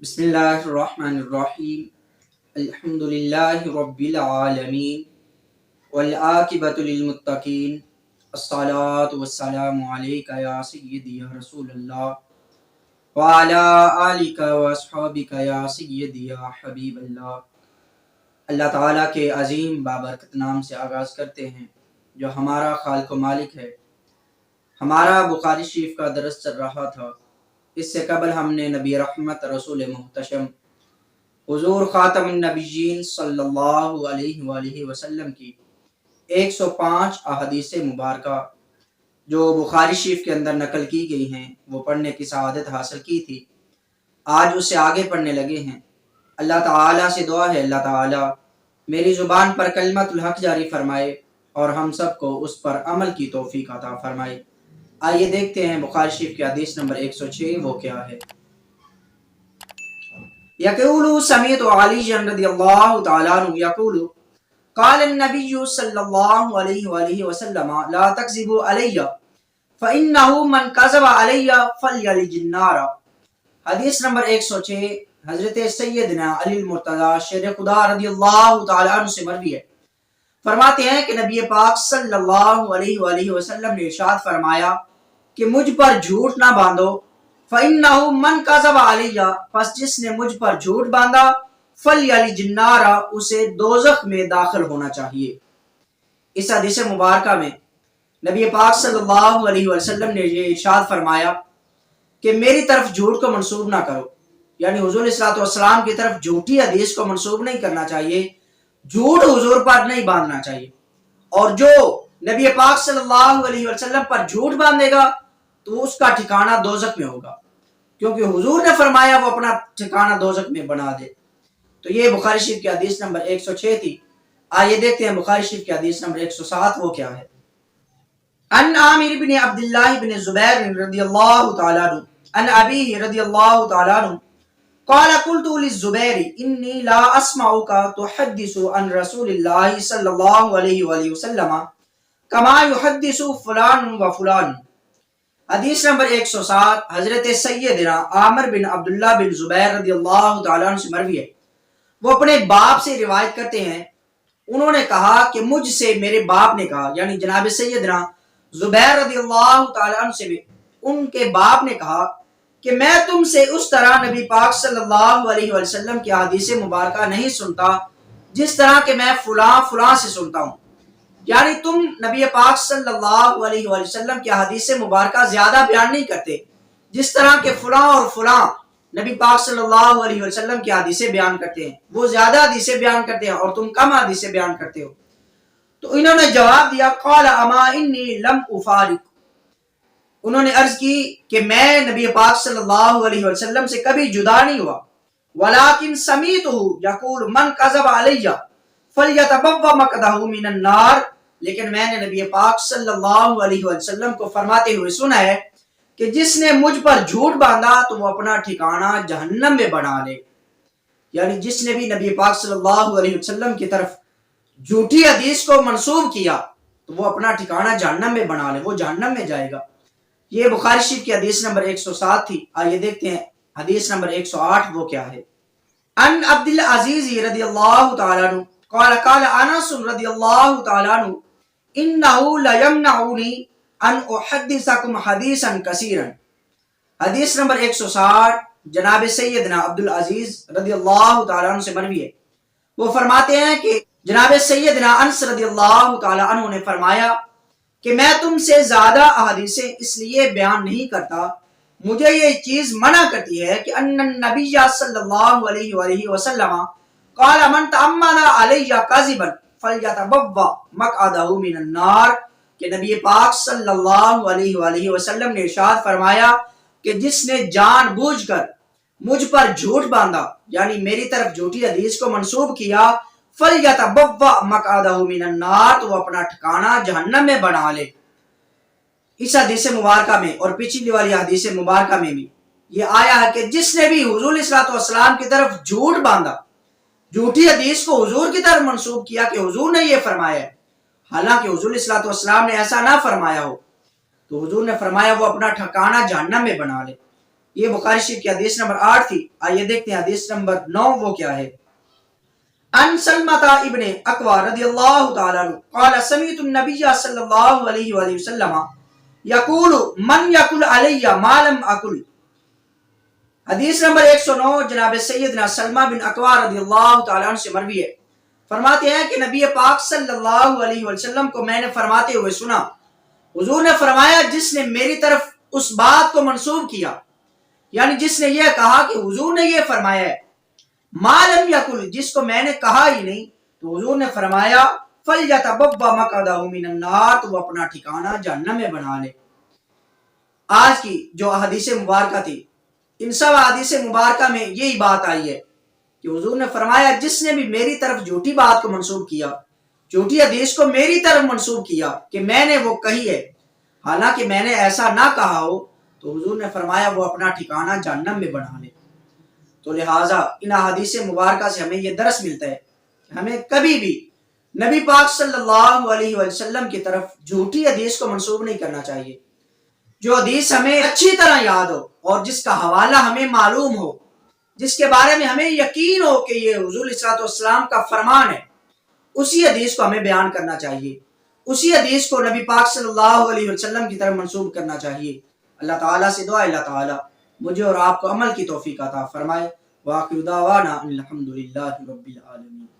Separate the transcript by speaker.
Speaker 1: بسم اللہ الرحمن الرحیم الحمدللہ رب العالمین والعاقبۃ للمتقین الصلاۃ والسلام علیک یا سیدی یا رسول اللہ وعلی آلک واصحابک یا سیدی یا حبیب اللہ۔ اللہ تعالیٰ کے عظیم بابرکت نام سے آغاز کرتے ہیں جو ہمارا خالق و مالک ہے۔ ہمارا بخاری شریف کا درس چل رہا تھا۔ اس سے قبل ہم نے نبی رحمت رسول محتشم حضور خاتم النبیین صلی اللہ علیہ وآلہ وسلم کی 105 احادیث مبارکہ جو بخاری شریف کے اندر نقل کی گئی ہیں وہ پڑھنے کی سعادت حاصل کی تھی۔ آج اس سے آگے پڑھنے لگے ہیں۔ اللہ تعالیٰ سے دعا ہے اللہ تعالیٰ میری زبان پر کلمت الحق جاری فرمائے اور ہم سب کو اس پر عمل کی توفیق عطا فرمائے۔ آئیے دیکھتے ہیں بخاری شریف کی حدیث نمبر 106 وہ کیا ہے۔ یقول سمیعت علی رضی اللہ تعالیٰ عنہ یقول قال النبی صلی اللہ علیہ وآلہ وسلم لا تکذبوا علی فإنہ من کذب علی فلیلج النار۔ حدیث نمبر 106 حضرت سیدنا علی المرتضی شیر خدا رضی اللہ تعالیٰ عنہ سے مروی ہے۔ فرماتے ہیں کہ نبی پاک صلی اللہ علیہ وآلہ وسلم نے ارشاد فرمایا کہ مجھ پر جھوٹ نہ باندھو، فَإِنَّهُ مَنْ كَذَبَ عَلَيَّ، پس جس نے مجھ پر جھوٹ باندھا، فَلْيَلِجِ النَّارَ، اسے دوزخ میں داخل ہونا چاہیے۔ اس حدیث مبارکہ میں نبی پاک صلی اللہ علیہ وسلم نے یہ ارشاد فرمایا کہ میری طرف جھوٹ کو منسوب نہ کرو، یعنی حضور صلی اللہ علیہ وسلم کی طرف جھوٹی حدیث کو منسوب نہیں کرنا چاہیے، جھوٹ حضور پر نہیں باندھنا چاہیے، اور جو نبی پاک صلی اللہ علیہ وسلم پر جھوٹ باندھے گا تو اس کا ٹھکانہ دوزخ میں ہوگا، کیونکہ حضور نے فرمایا وہ اپنا ٹھکانہ دوزخ میں بنا دے۔ تو یہ بخاری شریف کی حدیث نمبر 106 تھی۔ آئیے دیکھتے ہیں بخاری شریف کی حدیث نمبر 107 وہ کیا ہے۔ ان عامر بن عبداللہ بن زبیر رضی اللہ تعالیٰ عنہ ان ابیہ رضی اللہ تعالیٰ عنہ قال قلت للزبیر انی لا اسمعک تحدث عن رسول اللہ صلی اللہ علیہ وآلہ وسلم کما یحدث فلان و فلان۔ حدیث نمبر 107 حضرت سیدنا عامر بن عبداللہ بن زبیر رضی اللہ تعالیٰ عنہ سے مروی ہے۔ وہ اپنے باپ سے روایت کرتے ہیں، انہوں نے کہا کہ مجھ سے میرے باپ نے کہا، یعنی جناب سیدنا زبیر رضی اللہ تعالیٰ عنہ سے ان کے باپ نے کہا کہ میں تم سے اس طرح نبی پاک صلی اللہ علیہ وسلم کی حدیث مبارکہ نہیں سنتا جس طرح کہ میں فلاں فلاں سے سنتا ہوں، یعنی تم نبی پاک صلی اللہ علیہ وسلم کی حدیث مبارکہ زیادہ بیان نہیں کرتے جس طرح کہ فلاں اور فلاں نبی پاک صلی اللہ علیہ وسلم کی حدیثیں بیان کرتے ہیں، وہ زیادہ حدیثیں بیان کرتے ہیں اور تم کم حدیثیں بیان کرتے ہو۔ تو انہوں نے جواب دیا قال اما انی لم افارق، انہوں نے عرض کی کہ میں نبی پاک صلی اللہ علیہ وسلم سے کبھی جدا نہیں ہوا، ولیکن سمیعتہ یقول من کذب علی فلیتبوأ مقعدہ من النار، لیکن میں نے نبی پاک صلی اللہ علیہ وسلم کو فرماتے ہوئے سنا ہے کہ جس نے مجھ پر جھوٹ باندھا تو وہ اپنا ٹھکانہ جہنم میں بنا لے، یعنی جس نے بھی نبی پاک صلی اللہ علیہ وسلم کی طرف جھوٹی حدیث کو منسوب کیا تو وہ اپنا ٹھکانہ جہنم میں بنا لے، وہ جہنم میں جائے گا۔ یہ بخاری شریف کی حدیث نمبر 107 تھی۔ آئیے دیکھتے ہیں حدیث نمبر 108 وہ کیا ہے۔ ان عبدالعزیز رضی اللہ تعالیٰ عنہ قال قال انس رضی اللہ تعالیٰ عنہ انہو لیمنعنی ان احدثکم حدیثا کثیرا۔ حدیث نمبر 160 جناب سیدنا عبدالعزیز رضی اللہ تعالیٰ عنہ سے مروی ہے۔ وہ فرماتے ہیں کہ جناب سیدنا انس رضی اللہ تعالیٰ عنہ نے فرمایا کہ میں تم سے زیادہ احادیثیں اس لیے بیان نہیں کرتا، مجھے یہ چیز منع کرتی ہے کہ ان النبی صلی اللہ علیہ وآلہ وسلم قال من تأمن علی کاذبا فلیتبوأ مقعدہ من النار، کہ نبی پاک صلی اللہ علیہ وآلہ وسلم نے ارشاد فرمایا کہ جس نے جان بوجھ کر مجھ پر جھوٹ باندھا، یعنی میری طرف جھوٹی حدیث کو منسوب کیا، فَلْيَتَبَوَّأْ مَقْعَدَهُ مِنَ النَّارِ، تو وہ اپنا ٹھکانہ جہنم میں بنا لے۔ اس حدیث مبارکہ میں اور پچھلی والی حدیث مبارکہ میں بھی یہ آیا ہے کہ جس نے بھی حضور صلی اللہ علیہ وسلم کی طرف جھوٹ باندھا، جھوٹی حدیث کو حضور کی طرف منسوب کیا کہ حضور نے یہ فرمایا ہے، حالانکہ حضور صلی اللہ علیہ وسلم نے ایسا نہ فرمایا ہو، تو حضور نے فرمایا وہ اپنا ٹھکانہ جہنم میں بنا لے۔ یہ بخاری شریف کی حدیث نمبر 8 تھی. آئیے دیکھتے ہیں حدیث نمبر 9 وہ کیا ہے. ان سلمۃ ابن اکوع رضی اللہ تعالی عنہ قال سمعت النبی صلی اللہ علیہ وآلہ وسلم یقول من یقل علی ما لم اقل. حدیث نمبر 109 جناب سیدنا سلمہ بن اکوع رضی اللہ تعالی عنہ سے مروی ہے. فرماتے ہیں کہ نبی پاک صلی اللہ علیہ وسلم کو میں نے فرماتے ہوئے سنا، حضور نے فرمایا جس نے میری طرف اس بات کو منسوب کیا، یعنی جس نے یہ کہا کہ حضور نے یہ فرمایا ہے، ما لم یقل جس کو میں نے کہا ہی نہیں، تو حضور نے فرمایا فَلْيَتَبَوَّأْ مَقْعَدَهُ مِنَ النَّارِ، تو وہ اپنا ٹھکانہ جہنم میں بنا لے. آج کی جو حدیث مبارکہ تھی، ان سب حدیث مبارکہ میں یہی بات آئی ہے کہ حضور نے فرمایا جس نے بھی میری طرف جھوٹی بات کو منسوب کیا، جھوٹی حدیث کو میری طرف منسوب کیا کہ میں نے وہ کہی ہے حالانکہ میں نے ایسا نہ کہا ہو، تو حضور نے فرمایا وہ اپنا ٹھکانہ جہنم میں بنا لے. تو لہٰذا ان حدیث مبارکہ سے ہمیں یہ درس ملتا ہے کہ ہمیں کبھی بھی نبی پاک صلی اللہ علیہ وسلم کی طرف جھوٹی حدیث کو منسوب نہیں کرنا چاہیے. جو حدیث ہمیں اچھی طرح یاد ہو اور جس کا حوالہ ہمیں معلوم ہو، جس کے بارے میں ہمیں یقین ہو کہ یہ حضور صلی اللہ علیہ وسلم کا فرمان ہے، اسی حدیث کو ہمیں بیان کرنا چاہیے، اسی حدیث کو نبی پاک صلی اللہ علیہ وسلم کی طرف منسوب کرنا چاہیے. اللہ تعالیٰ سے دعا اللہ تعالیٰ مجھے اور آپ کو عمل کی توفیق عطا فرمائے. وآخر دعوانا الحمد للہ رب العالمین.